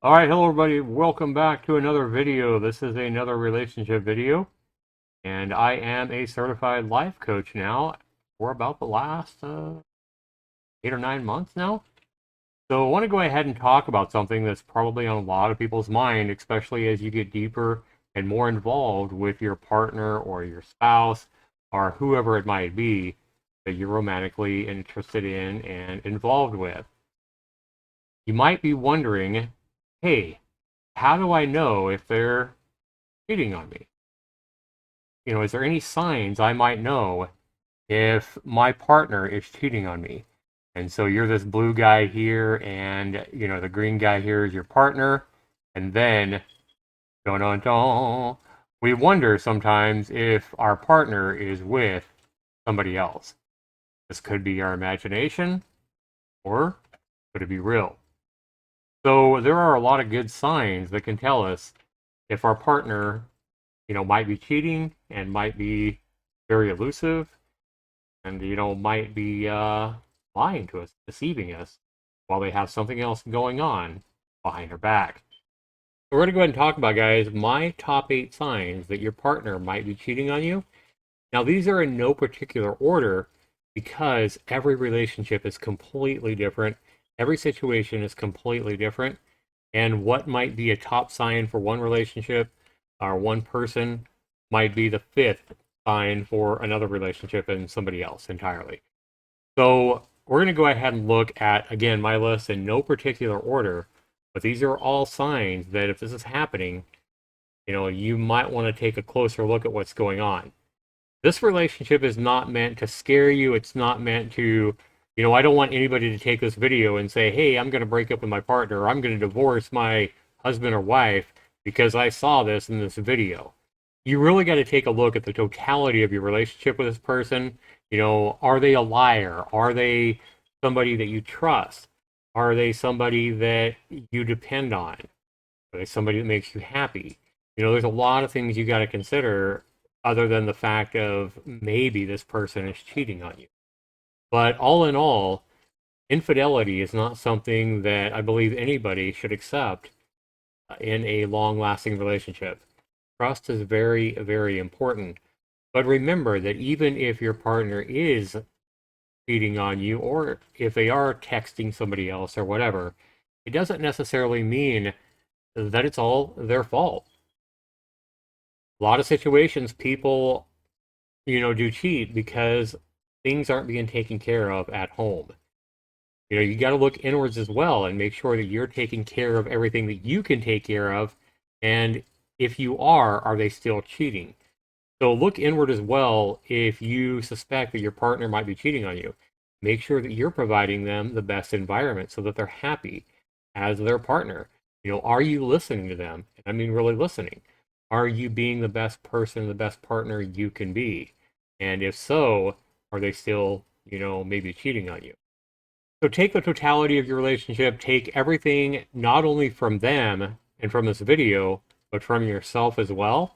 All right, hello everybody. Welcome back to another video. This is another relationship video, and I am a certified life coach now for about the last 8 or 9 months now. So I want to go ahead and talk about something that's probably on a lot of people's mind, especially as you get deeper and more involved with your partner or your spouse or whoever it might be that you're romantically interested in and involved with. You might be wondering, hey, how do I know if they're cheating on me? Is there any signs I might know if my partner is cheating on me? And so you're this blue guy here, and the green guy here is your partner, and then dun dun dun, we wonder sometimes if our partner is with somebody else. This could be our imagination, or could it be real? So there are a lot of good signs that can tell us if our partner might be cheating and might be very elusive and, might be lying to us, deceiving us while they have something else going on behind our back. So we're going to go ahead and talk about, guys, my top 8 signs that your partner might be cheating on you. Now, these are in no particular order because every relationship is completely different. Every situation is completely different. And what might be a top sign for one relationship or one person might be the fifth sign for another relationship and somebody else entirely. So we're going to go ahead and look at, again, my list in no particular order, but these are all signs that if this is happening, you might want to take a closer look at what's going on. This relationship is not meant to scare you. It's not meant to, I don't want anybody to take this video and say, hey, I'm going to break up with my partner, or I'm going to divorce my husband or wife because I saw this in this video. You really got to take a look at the totality of your relationship with this person. Are they a liar? Are they somebody that you trust? Are they somebody that you depend on? Are they somebody that makes you happy? There's a lot of things you got to consider other than the fact of maybe this person is cheating on you. But all in all, infidelity is not something that I believe anybody should accept in a long lasting relationship. Trust is very, very important. But remember that even if your partner is cheating on you, or if they are texting somebody else or whatever, it doesn't necessarily mean that it's all their fault. A lot of situations, people, do cheat because things aren't being taken care of at home. You got to look inwards as well and make sure that you're taking care of everything that you can take care of. And if you are they still cheating? So look inward as well if you suspect that your partner might be cheating on you. Make sure that you're providing them the best environment so that they're happy as their partner. Are you listening to them? I mean, really listening. Are you being the best person, the best partner you can be? And if so, are they still, maybe cheating on you? So take the totality of your relationship, take everything not only from them and from this video, but from yourself as well,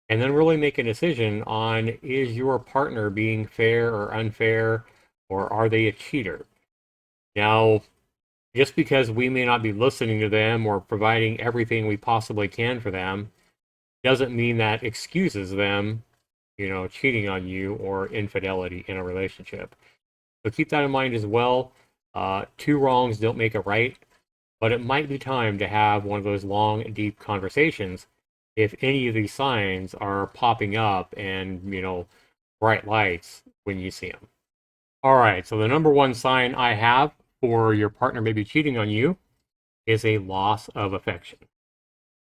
and then really make a decision on, is your partner being fair or unfair, or are they a cheater? Now, just because we may not be listening to them or providing everything we possibly can for them doesn't mean that excuses them, cheating on you or infidelity in a relationship. So keep that in mind as well. Two wrongs don't make a right, but it might be time to have one of those long, deep conversations if any of these signs are popping up and, bright lights when you see them. All right, so the number one sign I have for your partner maybe cheating on you is a loss of affection.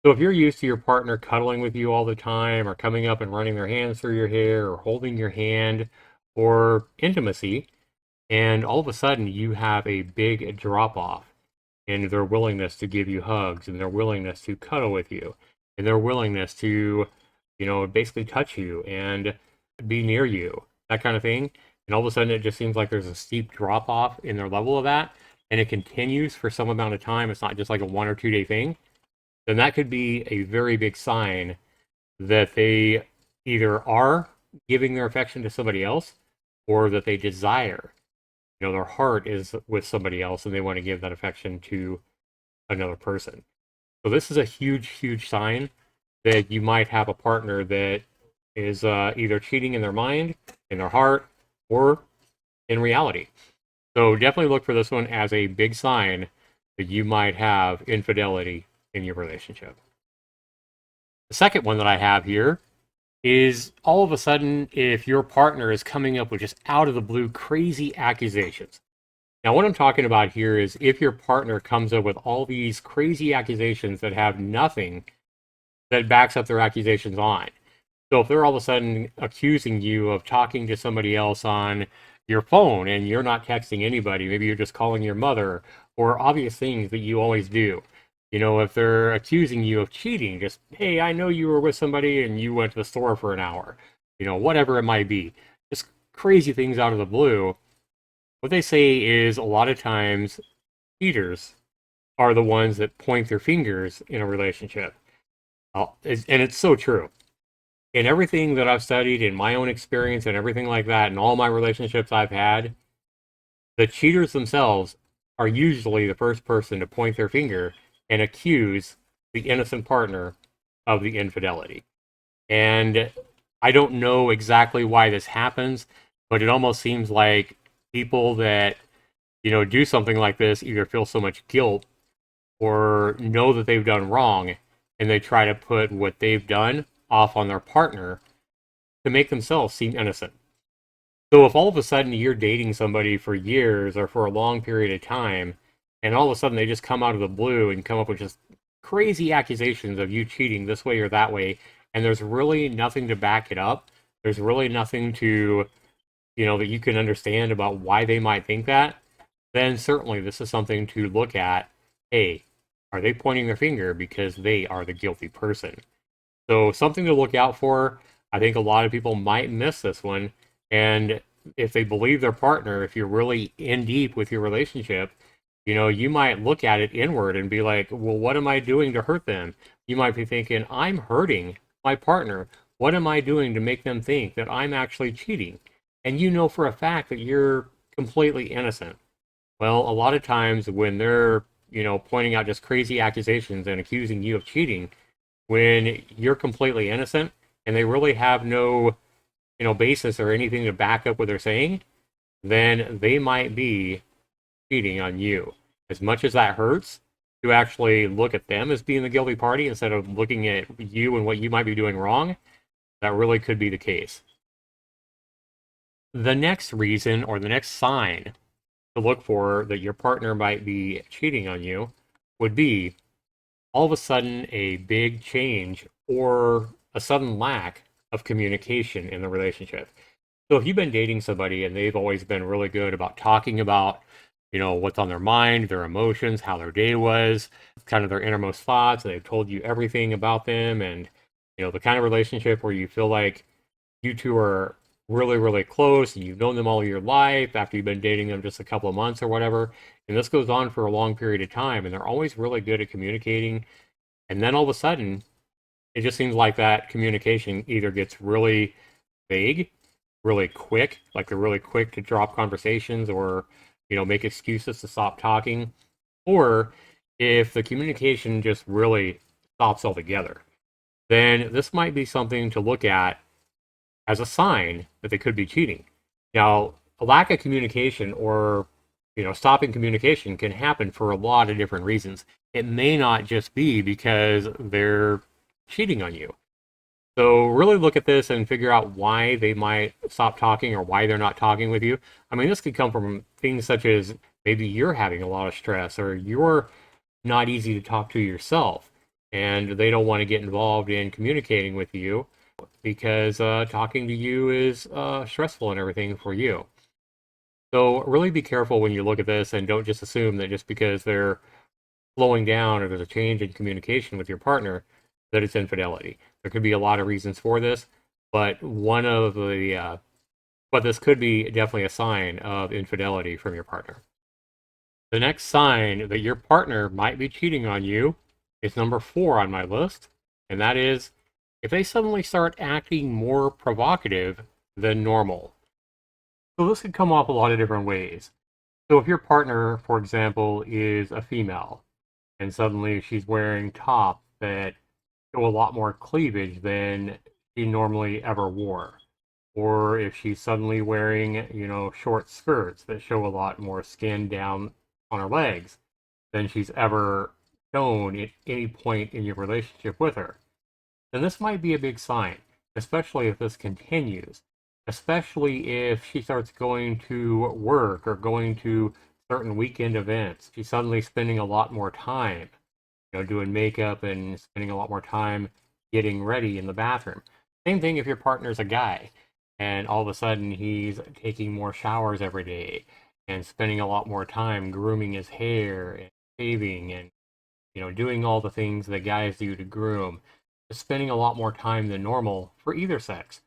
So if you're used to your partner cuddling with you all the time, or coming up and running their hands through your hair, or holding your hand, or intimacy, and all of a sudden you have a big drop off in their willingness to give you hugs, and their willingness to cuddle with you, and their willingness to, basically touch you and be near you, that kind of thing. And all of a sudden it just seems like there's a steep drop off in their level of that, and it continues for some amount of time. It's not just like a 1 or 2 day thing. Then that could be a very big sign that they either are giving their affection to somebody else, or that they desire, their heart is with somebody else and they want to give that affection to another person. So this is a huge, huge sign that you might have a partner that is either cheating in their mind, in their heart, or in reality. So definitely look for this one as a big sign that you might have infidelity in your relationship. The second one that I have here is all of a sudden if your partner is coming up with just out of the blue crazy accusations. Now, what I'm talking about here is if your partner comes up with all these crazy accusations that have nothing that backs up their accusations on. So if they're all of a sudden accusing you of talking to somebody else on your phone and you're not texting anybody, maybe you're just calling your mother, or obvious things that you always do. You know, if they're accusing you of cheating, just, hey, I know you were with somebody and you went to the store for an hour, you know, whatever it might be. Just crazy things out of the blue. What they say is a lot of times cheaters are the ones that point their fingers in a relationship. And it's so true. In everything that I've studied, in my own experience and everything like that, in all my relationships I've had, the cheaters themselves are usually the first person to point their finger and accuse the innocent partner of the infidelity. And I don't know exactly why this happens, but it almost seems like people that, you know, do something like this either feel so much guilt or know that they've done wrong and they try to put what they've done off on their partner to make themselves seem innocent. So if all of a sudden you're dating somebody for years or for a long period of time, and all of a sudden they just come out of the blue and come up with just crazy accusations of you cheating this way or that way, and there's really nothing to back it up, there's really nothing to, you know, that you can understand about why they might think that, then certainly this is something to look at. Hey, are they pointing their finger because they are the guilty person? So something to look out for. I think a lot of people might miss this one. And if they believe their partner, if you're really in deep with your relationship, you know, you might look at it inward and be like, well, what am I doing to hurt them? You might be thinking, I'm hurting my partner. What am I doing to make them think that I'm actually cheating? And you know for a fact that you're completely innocent. Well, a lot of times when they're, you know, pointing out just crazy accusations and accusing you of cheating, when you're completely innocent and they really have no, you know, basis or anything to back up what they're saying, then they might be cheating on you. As much as that hurts, to actually look at them as being the guilty party instead of looking at you and what you might be doing wrong, that really could be the case. The next reason or the next sign to look for that your partner might be cheating on you would be all of a sudden a big change or a sudden lack of communication in the relationship. So if you've been dating somebody and they've always been really good about talking about, you know, what's on their mind, their emotions, how their day was, kind of their innermost thoughts, and they've told you everything about them, and, you know, the kind of relationship where you feel like you two are really, really close and you've known them all your life after you've been dating them just a couple of months or whatever. And this goes on for a long period of time, and they're always really good at communicating. And then all of a sudden, it just seems like that communication either gets really vague, really quick, like they're really quick to drop conversations or, you know, make excuses to stop talking, or if the communication just really stops altogether, then this might be something to look at as a sign that they could be cheating. Now, a lack of communication or, you know, stopping communication can happen for a lot of different reasons. It may not just be because they're cheating on you. So really look at this and figure out why they might stop talking or why they're not talking with you. I mean, this could come from things such as maybe you're having a lot of stress or you're not easy to talk to yourself and they don't want to get involved in communicating with you because talking to you is stressful and everything for you. So really be careful when you look at this and don't just assume that just because they're slowing down or there's a change in communication with your partner that it's infidelity. There could be a lot of reasons for this, but one of the but this could be definitely a sign of infidelity from your partner. The next sign that your partner might be cheating on you is number 4 on my list, and that is if they suddenly start acting more provocative than normal. So this could come off a lot of different ways. So if your partner, for example, is a female and suddenly she's wearing tops that show a lot more cleavage than she normally ever wore. Or if she's suddenly wearing, short skirts that show a lot more skin down on her legs than she's ever shown at any point in your relationship with her, then this might be a big sign, especially if this continues, especially if she starts going to work or going to certain weekend events. She's suddenly spending a lot more time, doing makeup and spending a lot more time getting ready in the bathroom. Same thing if your partner's a guy and all of a sudden he's taking more showers every day and spending a lot more time grooming his hair and shaving and doing all the things that guys do to groom, just spending a lot more time than normal for either sex,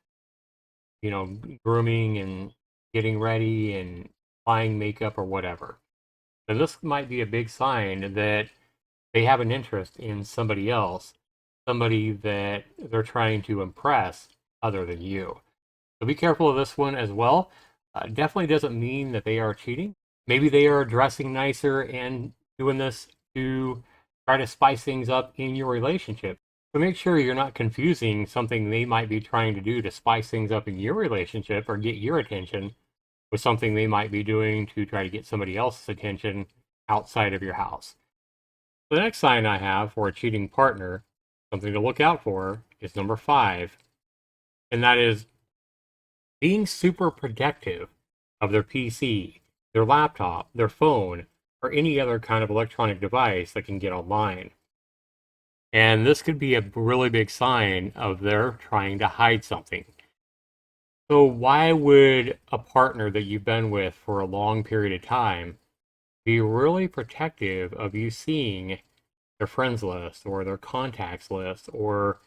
grooming and getting ready and applying makeup or whatever. So this might be a big sign that they have an interest in somebody else, somebody that they're trying to impress other than you. So be careful of this one as well. Definitely doesn't mean that they are cheating. Maybe they are dressing nicer and doing this to try to spice things up in your relationship. So make sure you're not confusing something they might be trying to do to spice things up in your relationship or get your attention with something they might be doing to try to get somebody else's attention outside of your house. The next sign I have for a cheating partner, something to look out for, is number 5, and that is being super protective of their PC, their laptop, their phone, or any other kind of electronic device that can get online. And this could be a really big sign of they're trying to hide something. So why would a partner that you've been with for a long period of time be really protective of you seeing their friends list or their contacts list or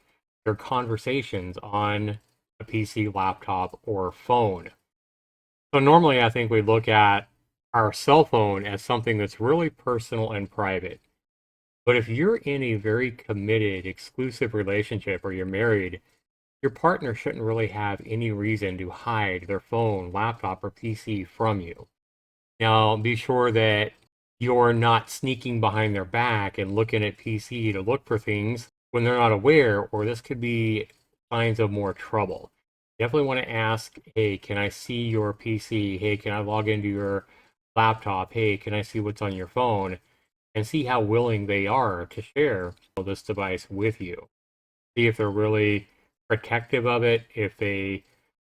their conversations on a PC, laptop, or phone? So normally I think we look at our cell phone as something that's really personal and private. But if you're in a very committed, exclusive relationship or you're married, your partner shouldn't really have any reason to hide their phone, laptop, or PC from you. Now, be sure that you're not sneaking behind their back and looking at PC to look for things when they're not aware, or this could be signs of more trouble. Definitely want to ask, hey, can I see your PC? Hey, can I log into your laptop? Hey, can I see what's on your phone? And see how willing they are to share this device with you. See if they're really protective of it, if they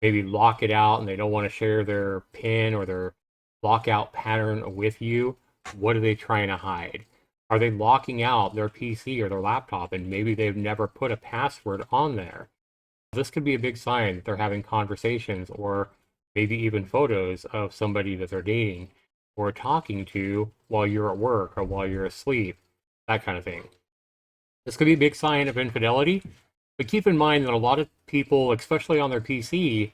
maybe lock it out and they don't want to share their PIN or their lockout pattern with you. What are they trying to hide? Are they locking out their PC or their laptop and maybe they've never put a password on there? This could be a big sign that they're having conversations or maybe even photos of somebody that they're dating or talking to while you're at work or while you're asleep, that kind of thing. This could be a big sign of infidelity, but keep in mind that a lot of people, especially on their PC,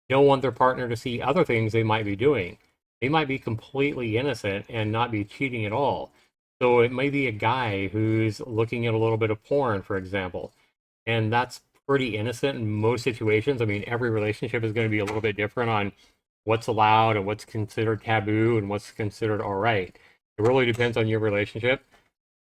don't want their partner to see other things they might be doing. They might be completely innocent and not be cheating at all. So it may be a guy who's looking at a little bit of porn, for example, and that's pretty innocent in most situations. I mean, every relationship is going to be a little bit different on what's allowed and what's considered taboo and what's considered all right. It really depends on your relationship.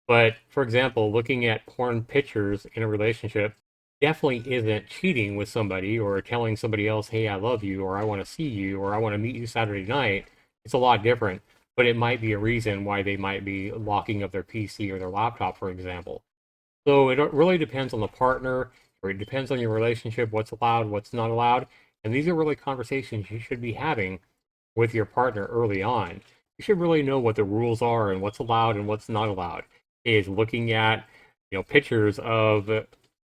But for example, looking at porn pictures in a relationship definitely isn't cheating with somebody or telling somebody else, hey, I love you, or I want to see you, or I want to meet you Saturday night. It's a lot different, but it might be a reason why they might be locking up their PC or their laptop, for example. So it really depends on the partner, or it depends on your relationship, what's allowed, what's not allowed. And these are really conversations you should be having with your partner early on. You should really know what the rules are and what's allowed and what's not allowed. Is looking at, pictures of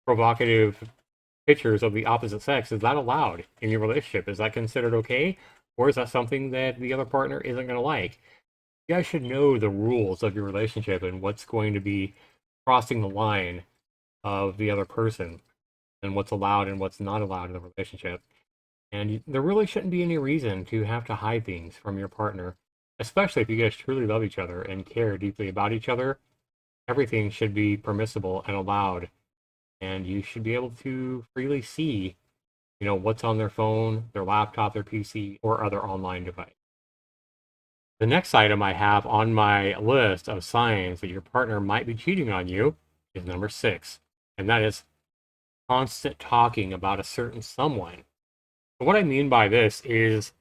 provocative pictures of the opposite sex, is that allowed in your relationship? Is that considered okay? Or is that something that the other partner isn't going to like? You guys should know the rules of your relationship and what's going to be crossing the line of the other person and what's allowed and what's not allowed in the relationship. And there really shouldn't be any reason to have to hide things from your partner, especially if you guys truly love each other and care deeply about each other. Everything should be permissible and allowed, and you should be able to freely see, what's on their phone, their laptop, their PC, or other online device. The next item I have on my list of signs that your partner might be cheating on you is number 6, and that is constant talking about a certain someone. So what I mean by this is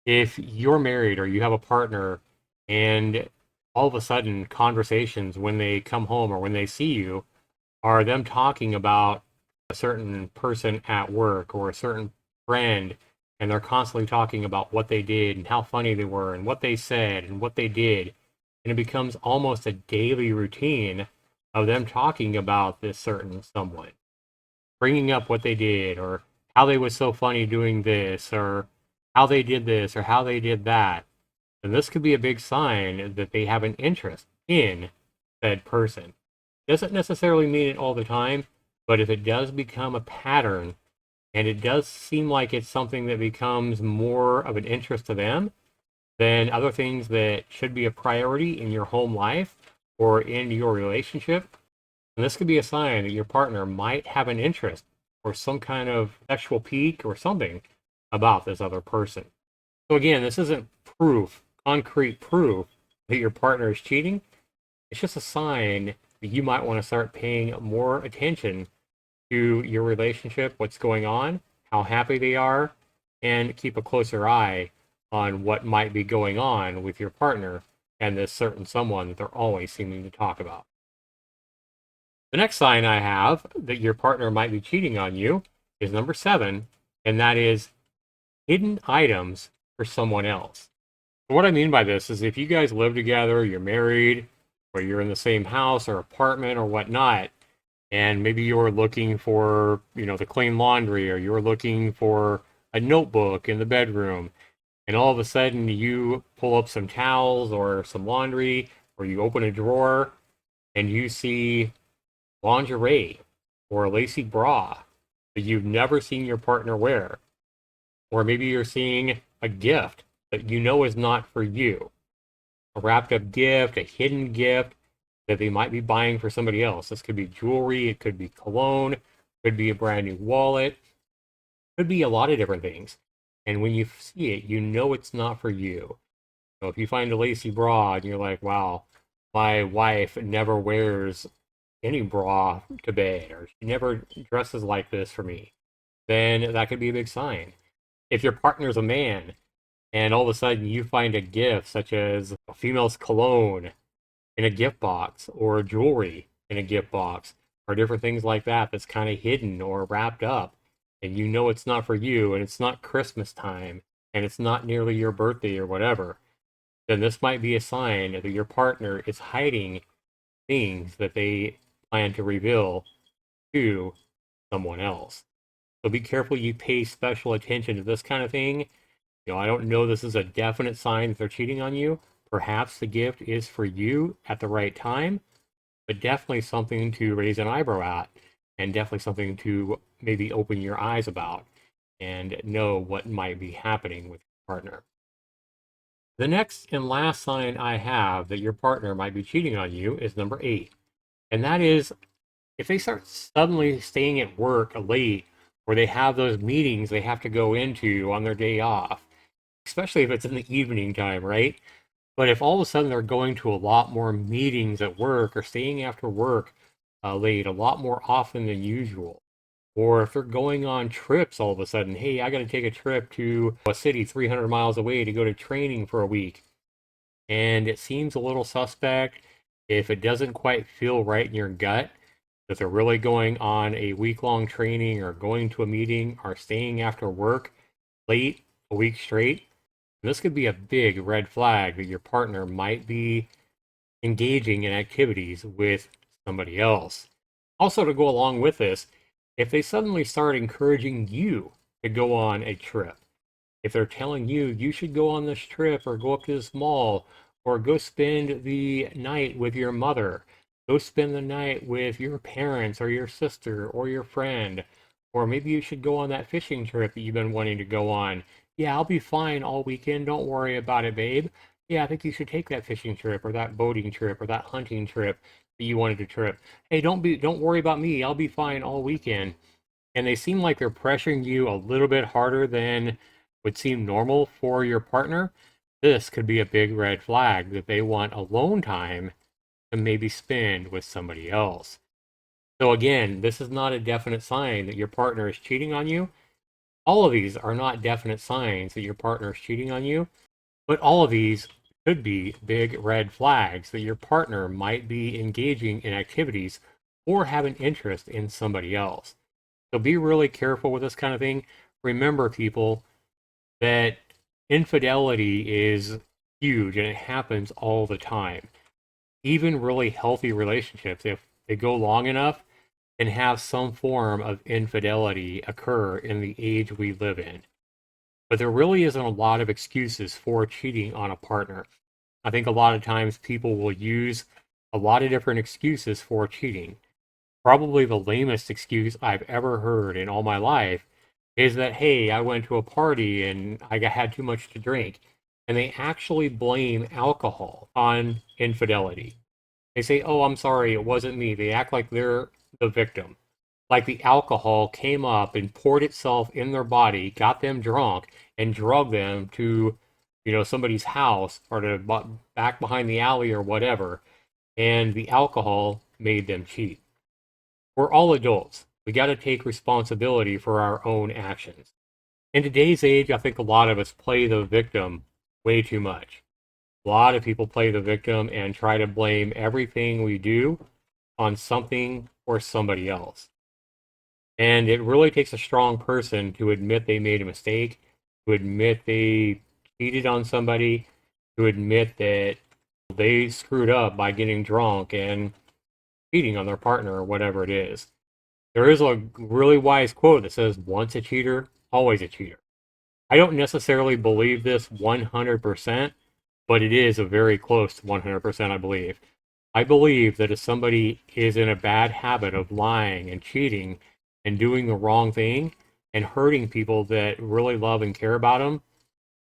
if you're married or you have a partner and all of a sudden conversations when they come home or when they see you are them talking about a certain person at work or a certain friend, and they're constantly talking about what they did and how funny they were and what they said and what they did, and it becomes almost a daily routine of them talking about this certain someone, bringing up what they did or how they was so funny doing this or how they did this or how they did that. And this could be a big sign that they have an interest in said person. Doesn't necessarily mean it all the time, but if it does become a pattern and it does seem like it's something that becomes more of an interest to them than other things that should be a priority in your home life or in your relationship, and this could be a sign that your partner might have an interest or some kind of sexual pique or something about this other person. So again, this isn't proof, concrete proof that your partner is cheating. It's just a sign that you might want to start paying more attention to your relationship, what's going on, how happy they are, and keep a closer eye on what might be going on with your partner and this certain someone that they're always seeming to talk about. The next sign I have that your partner might be cheating on you is number 7, and that is hidden items for someone else. So what I mean by this is if you guys live together, you're married, or you're in the same house or apartment or whatnot, and maybe you're looking for, the clean laundry, or you're looking for a notebook in the bedroom, and all of a sudden you pull up some towels or some laundry, or you open a drawer and you see lingerie or a lacy bra that you've never seen your partner wear. Or maybe you're seeing a gift that you know is not for you. A wrapped up gift, a hidden gift that they might be buying for somebody else. This could be jewelry, it could be cologne, it could be a brand new wallet, it could be a lot of different things. And when you see it, you know it's not for you. So if you find a lacy bra and you're like, wow, my wife never wears any bra to bed, or she never dresses like this for me, then that could be a big sign. If your partner's a man and all of a sudden you find a gift such as a female's cologne in a gift box or jewelry in a gift box or different things like that that's kind of hidden or wrapped up, and you know it's not for you and it's not Christmas time and it's not nearly your birthday or whatever, then this might be a sign that your partner is hiding things that they plan to reveal to someone else. So be careful you pay special attention to this kind of thing. I don't know this is a definite sign that they're cheating on you. Perhaps the gift is for you at the right time, but definitely something to raise an eyebrow at, and definitely something to maybe open your eyes about and know what might be happening with your partner. The next and last sign I have that your partner might be cheating on you is number 8. And that is if they start suddenly staying at work late, or they have those meetings they have to go into on their day off, especially if it's in the evening time, right? But if all of a sudden they're going to a lot more meetings at work or staying after work late a lot more often than usual, or if they're going on trips all of a sudden, hey, I got to take a trip to a city 300 miles away to go to training for a week, and it seems a little suspect, if it doesn't quite feel right in your gut that they're really going on a week-long training or going to a meeting or staying after work late a week straight, this could be a big red flag that your partner might be engaging in activities with somebody else. Also, to go along with this, if they suddenly start encouraging you to go on a trip, if they're telling you you should go on this trip or go up to this mall or go spend the night with your mother, go spend the night with your parents or your sister or your friend, or maybe you should go on that fishing trip that you've been wanting to go on. Yeah, I'll be fine all weekend. Don't worry about it, babe. Yeah, I think you should take that fishing trip or that boating trip or that hunting trip that you wanted to trip. Hey, don't worry about me. I'll be fine all weekend. And they seem like they're pressuring you a little bit harder than would seem normal for your partner. this could be a big red flag that they want alone time to maybe spend with somebody else. So again, this is not a definite sign that your partner is cheating on you. All of these are not definite signs that your partner is cheating on you, but all of these could be big red flags that your partner might be engaging in activities or have an interest in somebody else. So be really careful with this kind of thing. Remember, people, that infidelity is huge and it happens all the time. Even really healthy relationships, if they go long enough, can have some form of infidelity occur in the age we live in. But there really isn't a lot of excuses for cheating on a partner. I think a lot of times people will use a lot of different excuses for cheating. Probably the lamest excuse I've ever heard in all my life is that, hey, I went to a party and I had too much to drink. And they actually blame alcohol on infidelity. They say, oh, I'm sorry, it wasn't me. They act like they're the victim. Like the alcohol came up and poured itself in their body, got them drunk, and drugged them to, somebody's house or to back behind the alley or whatever. And the alcohol made them cheat. We're all adults. We got to take responsibility for our own actions. In today's age, I think a lot of us play the victim way too much. A lot of people play the victim and try to blame everything we do on something or somebody else. And it really takes a strong person to admit they made a mistake, to admit they cheated on somebody, to admit that they screwed up by getting drunk and cheating on their partner or whatever it is. There is a really wise quote that says, once a cheater, always a cheater. I don't necessarily believe this 100%, but it is a very close to 100%, I believe. I believe that if somebody is in a bad habit of lying and cheating and doing the wrong thing and hurting people that really love and care about them,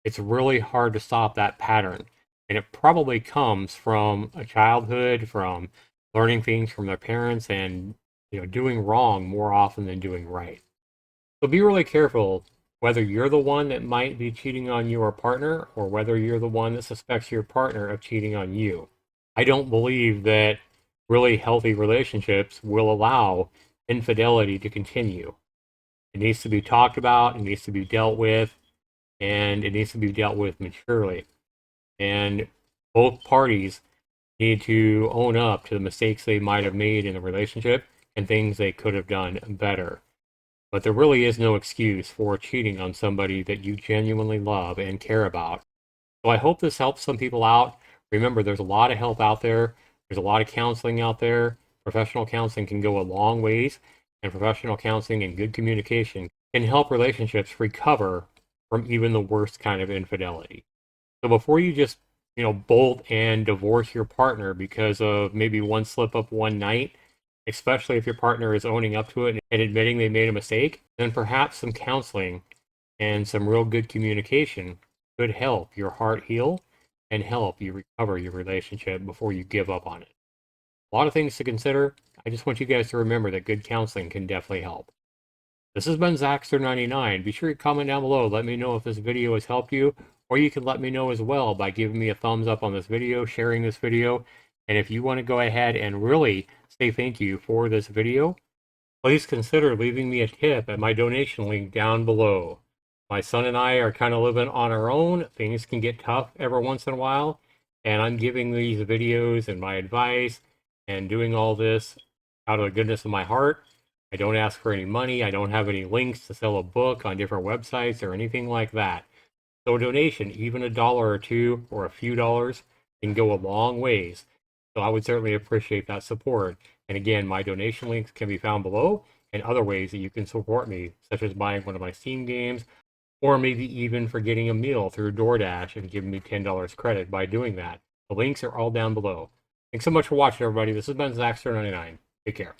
it's really hard to stop that pattern. And it probably comes from a childhood, from learning things from their parents and doing wrong more often than doing right. So be really careful whether you're the one that might be cheating on your partner or whether you're the one that suspects your partner of cheating on you. I don't believe that really healthy relationships will allow infidelity to continue. It needs to be talked about, it needs to be dealt with, and it needs to be dealt with maturely. And both parties need to own up to the mistakes they might have made in the relationship and things they could have done better. But there really is no excuse for cheating on somebody that you genuinely love and care about. So I hope this helps some people out. Remember, there's a lot of help out there. There's a lot of counseling out there. Professional counseling can go a long ways, and professional counseling and good communication can help relationships recover from even the worst kind of infidelity. So before you just, bolt and divorce your partner because of maybe one slip up one night, especially if your partner is owning up to it and admitting they made a mistake, then perhaps some counseling and some real good communication could help your heart heal and help you recover your relationship before you give up on it. A lot of things to consider. I just want you guys to remember that good counseling can definitely help. This has been Zaxtor99. Be sure to comment down below. Let me know if this video has helped you, or you can let me know as well by giving me a thumbs up on this video, sharing this video. And if you want to go ahead and really say thank you for this video, please consider leaving me a tip at my donation link down below. My son and I are kind of living on our own. Things can get tough every once in a while, and I'm giving these videos and my advice and doing all this out of the goodness of my heart. I don't ask for any money. I don't have any links to sell a book on different websites or anything like that. So a donation, even $1 or $2 or a few dollars, can go a long ways. So I would certainly appreciate that support. And again, my donation links can be found below, and other ways that you can support me, such as buying one of my Steam games, or maybe even for getting a meal through DoorDash and giving me $10 credit by doing that. The links are all down below. Thanks so much for watching, everybody. This has been Zaxtor99. Take care.